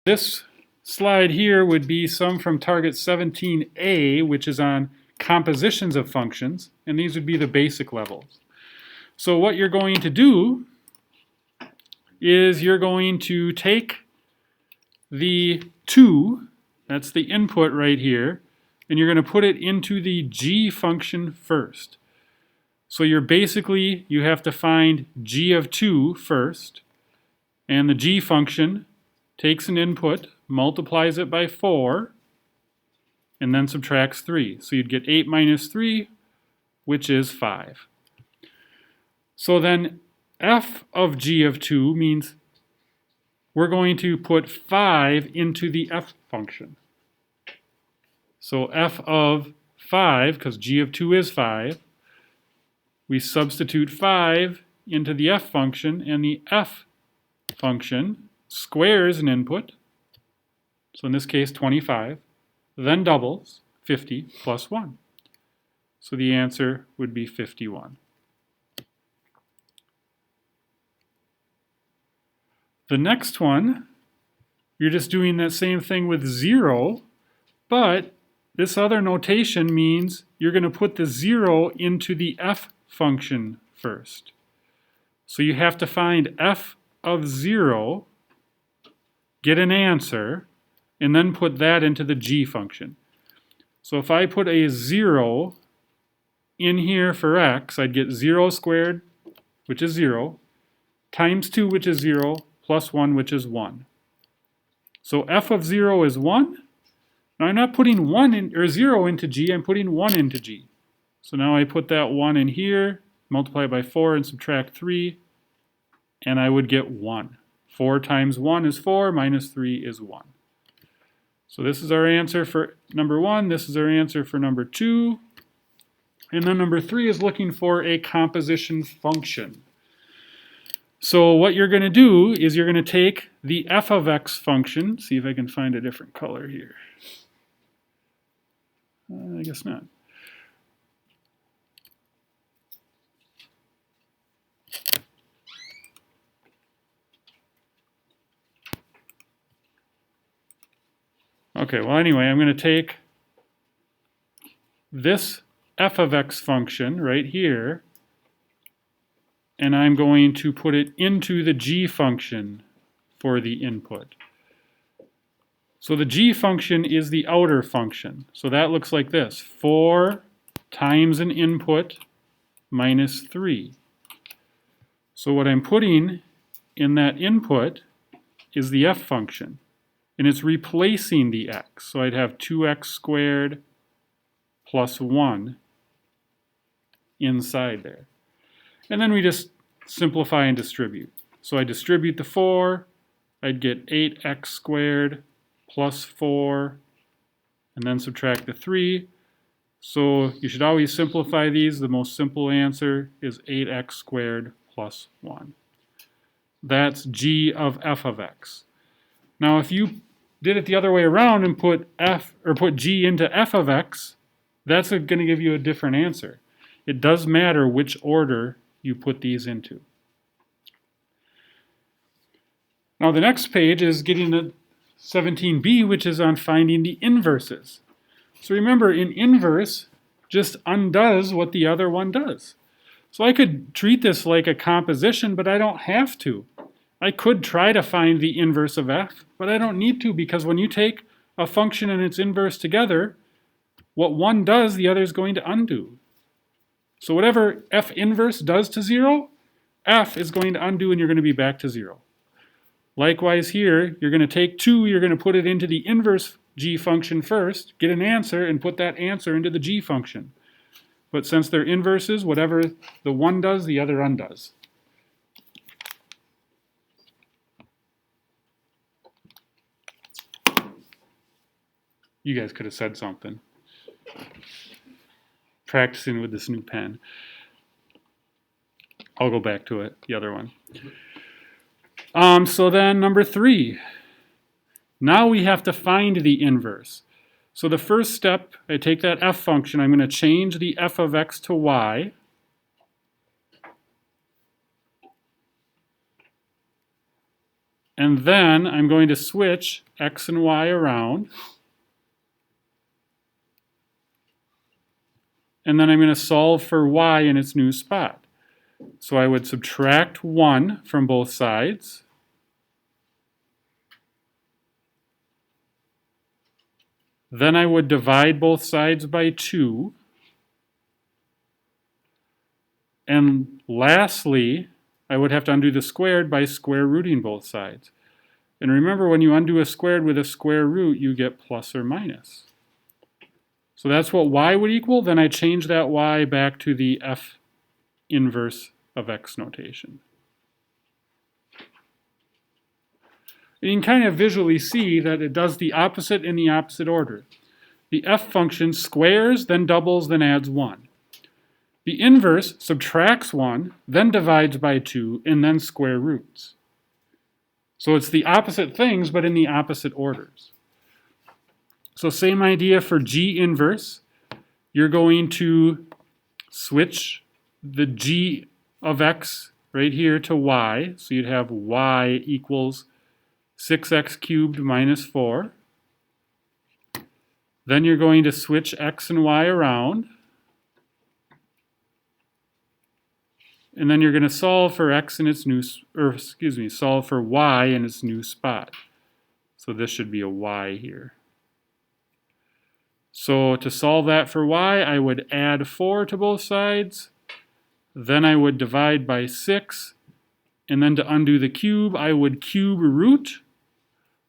This slide here would be some from target 17A, which is on compositions of functions, and these would be the basic levels. So what you're going to do is you're going to take the 2, that's the input right here, and you're going to put it into the g function first. So you have to find g of 2 first, and the g function takes an input, multiplies it by 4, and then subtracts 3. So you'd get 8 minus 3, which is 5. So then f of g of 2 means we're going to put 5 into the f function. So f of 5, because g of 2 is 5, we substitute 5 into the f function, and the f function squares an input, so in this case 25, then doubles 50 plus 1. So the answer would be 51. The next one, you're just doing that same thing with 0, but this other notation means you're going to put the 0 into the f function first. So you have to find f of 0, get an answer, and then put that into the g function. So if I put a 0 in here for x, I'd get 0 squared, which is 0, times 2, which is 0, plus 1, which is 1. So f of 0 is 1. Now I'm not putting 0 into g, I'm putting 1 into g. So now I put that 1 in here, multiply it by 4, and subtract 3, and I would get 1. 4 times 1 is 4, minus 3 is 1. So this is our answer for number 1, this is our answer for number 2, and then number 3 is looking for a composition function. So what you're going to do is you're going to take the f of x function, see if I can find a different color here. I guess not. Okay, well anyway, I'm going to take this f of x function right here, and I'm going to put it into the g function for the input. So the g function is the outer function. So that looks like this, 4 times an input minus 3. So what I'm putting in that input is the f function, and it's replacing the x. So I'd have 2x squared plus 1 inside there. And then we just simplify and distribute. So I distribute the 4, I'd get 8x squared plus 4, and then subtract the 3. So you should always simplify these. The most simple answer is 8x squared plus 1. That's g of f of x. Now if you did it the other way around and put g into f of x, that's going to give you a different answer. It does matter which order you put these into. Now the next page is getting the 17b, which is on finding the inverses. So remember, in inverse just undoes what the other one does. So I could treat this like a composition, but I don't have to. I could try to find the inverse of f, but I don't need to, because when you take a function and its inverse together, what one does, the other is going to undo. So whatever f inverse does to 0, f is going to undo and you're going to be back to 0. Likewise here, you're going to take 2, you're going to put it into the inverse g function first, get an answer, and put that answer into the g function. But since they're inverses, whatever the one does, the other undoes. You guys could have said something. Practicing with this new pen. I'll go back to it, the other one. So then number 3. Now we have to find the inverse. So the first step, I take that f function, I'm going to change the f of x to y. And then I'm going to switch x and y around. And then I'm going to solve for y in its new spot. So I would subtract 1 from both sides. Then I would divide both sides by 2. And lastly, I would have to undo the squared by square rooting both sides. And remember, when you undo a squared with a square root, you get plus or minus. So that's what y would equal. Then I change that y back to the f inverse of x notation. And you can kind of visually see that it does the opposite in the opposite order. The f function squares, then doubles, then adds 1. The inverse subtracts 1, then divides by 2, and then square roots. So it's the opposite things, but in the opposite orders. So same idea for g inverse. You're going to switch the g of x right here to y. So you'd have y equals 6x cubed minus 4. Then you're going to switch x and y around. And then you're going to solve for x in its new, solve for y in its new spot. So this should be a y here. So to solve that for y, I would add 4 to both sides. Then I would divide by 6. And then to undo the cube, I would cube root.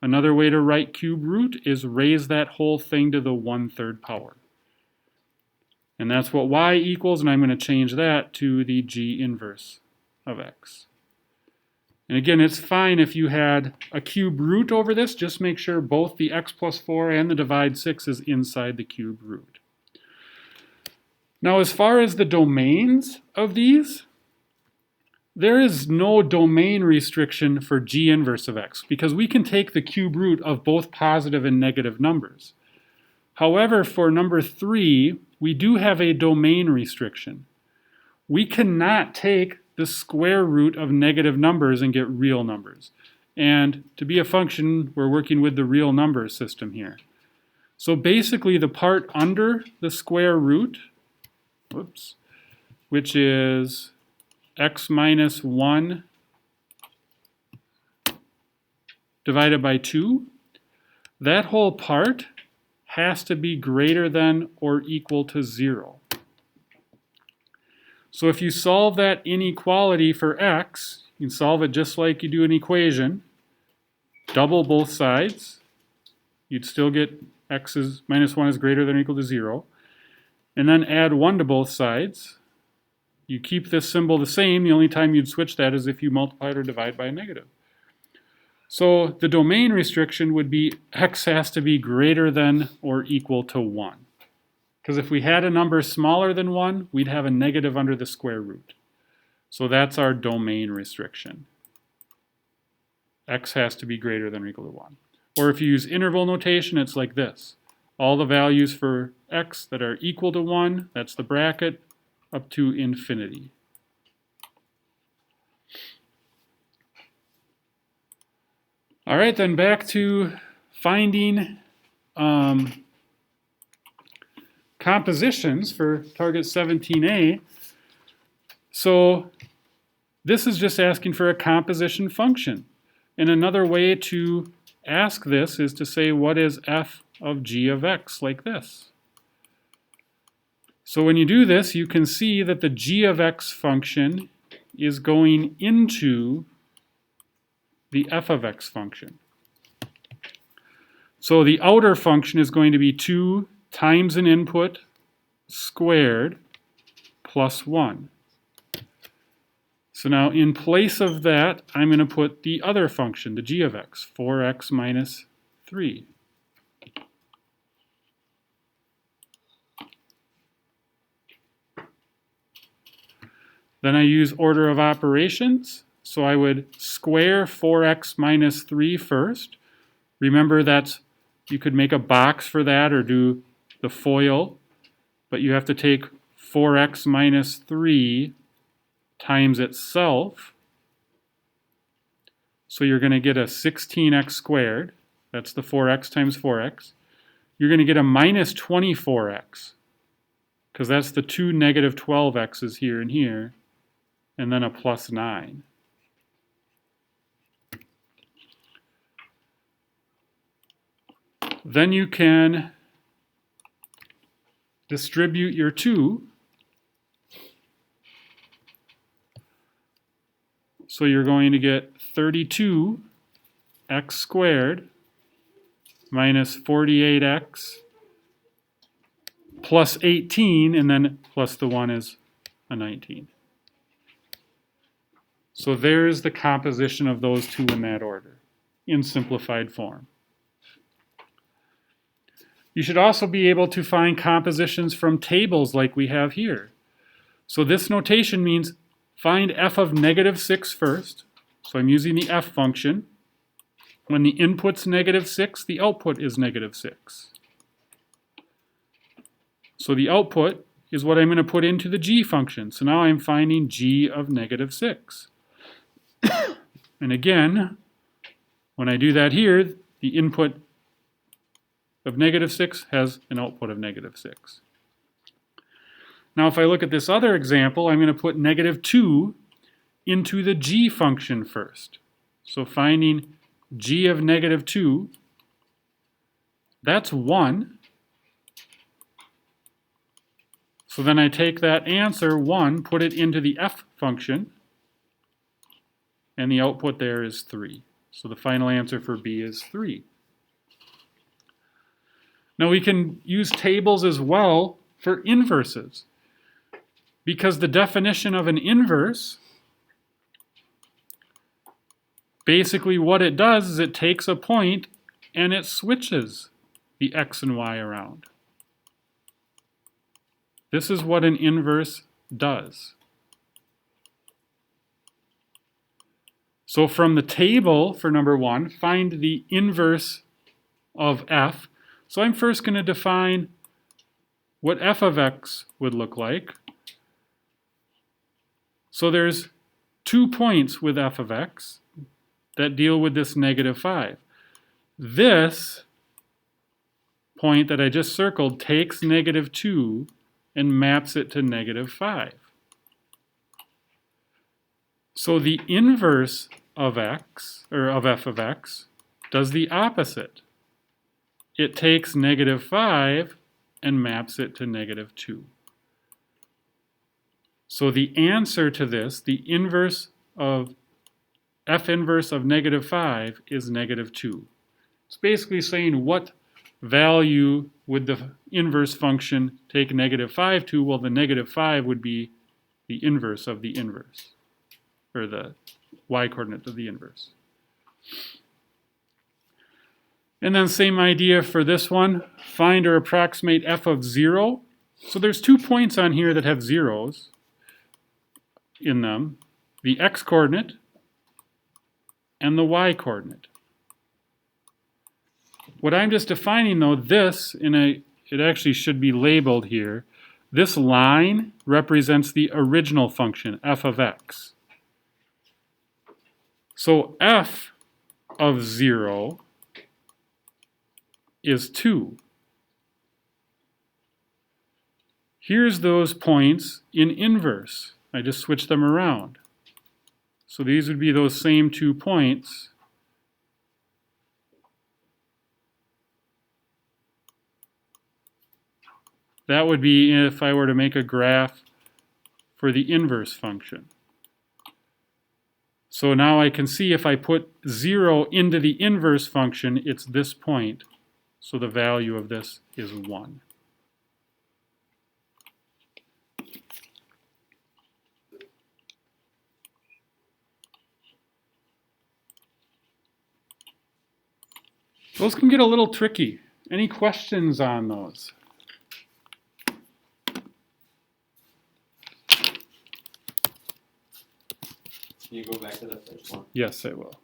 Another way to write cube root is raise that whole thing to the 1/3 power. And that's what y equals, and I'm going to change that to the g inverse of x. And again, it's fine if you had a cube root over this. Just make sure both the x plus 4 and the divide 6 is inside the cube root. Now, as far as the domains of these, there is no domain restriction for g inverse of x because we can take the cube root of both positive and negative numbers. However, for number 3, we do have a domain restriction. We cannot take the square root of negative numbers and get real numbers. And to be a function, we're working with the real number system here. So basically the part under the square root, which is x minus 1 divided by 2, that whole part has to be greater than or equal to 0. So if you solve that inequality for x, you can solve it just like you do an equation. Double both sides. You'd still get x is minus 1 is greater than or equal to 0. And then add 1 to both sides. You keep this symbol the same. The only time you'd switch that is if you multiply or divide by a negative. So the domain restriction would be x has to be greater than or equal to 1. Because if we had a number smaller than 1, we'd have a negative under the square root. So that's our domain restriction. X has to be greater than or equal to 1. Or if you use interval notation, it's like this. All the values for x that are equal to 1, that's the bracket, up to infinity. All right, then back to finding compositions for target 17A. So this is just asking for a composition function. And another way to ask this is to say, what is f of g of x, like this. So when you do this, you can see that the g of x function is going into the f of x function. So the outer function is going to be 2 times an input squared plus 1. So now in place of that, I'm going to put the other function, the g of x, 4x minus 3. Then I use order of operations. So I would square 4x minus 3 first. Remember that you could make a box for that or do the FOIL, but you have to take 4x minus 3 times itself. So you're going to get a 16x squared. That's the 4x times 4x. You're going to get a minus 24x, because that's the two negative 12x's here and here, and then a plus 9. Then you can distribute your 2. So you're going to get 32x squared minus 48x plus 18, and then plus the 1 is a 19. So there's the composition of those two in that order, in simplified form. You should also be able to find compositions from tables like we have here. So this notation means find f of negative 6 first. So I'm using the f function. When the input's negative 6, the output is negative 6. So the output is what I'm going to put into the g function. So now I'm finding g of negative 6. And again, when I do that here, the input of negative 6 has an output of negative 6. Now if I look at this other example, I'm going to put negative 2 into the g function first. So finding g of negative 2, that's 1. So then I take that answer, 1, put it into the f function, and the output there is 3. So the final answer for B is 3. Now we can use tables as well for inverses, because the definition of an inverse, basically what it does is it takes a point and it switches the x and y around. This is what an inverse does. So from the table for number 1, find the inverse of f. So I'm first going to define what f of x would look like. So there's 2 points with f of x that deal with this negative 5. This point that I just circled takes negative 2 and maps it to negative 5. So the inverse of x, or of f of x, does the opposite. It takes negative 5 and maps it to negative 2. So the answer to this, the inverse of f inverse of negative 5 is negative 2. It's basically saying what value would the inverse function take negative 5 to? Well, the negative 5 would be the inverse of the inverse, or the y-coordinate of the inverse. And then same idea for this one. Find or approximate f of 0. So there's 2 points on here that have zeros in them. The x-coordinate and the y-coordinate. What I'm just defining though, this, it actually should be labeled here. This line represents the original function, f of x. So f of 0 is 2. Here's those points in inverse. I just switched them around. So these would be those same 2 points. That would be if I were to make a graph for the inverse function. So now I can see if I put 0 into the inverse function, it's this point. So the value of this is 1. Those can get a little tricky. Any questions on those? Can you go back to the first one? Yes, I will.